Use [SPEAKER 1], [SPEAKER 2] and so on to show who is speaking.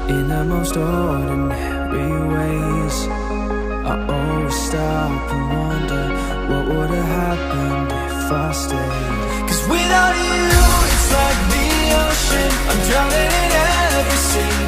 [SPEAKER 1] in the most ordinary ways. I always stop and wonder what would have happened if I stayed. 'Cause without you, it's like the ocean, I'm drowning in every single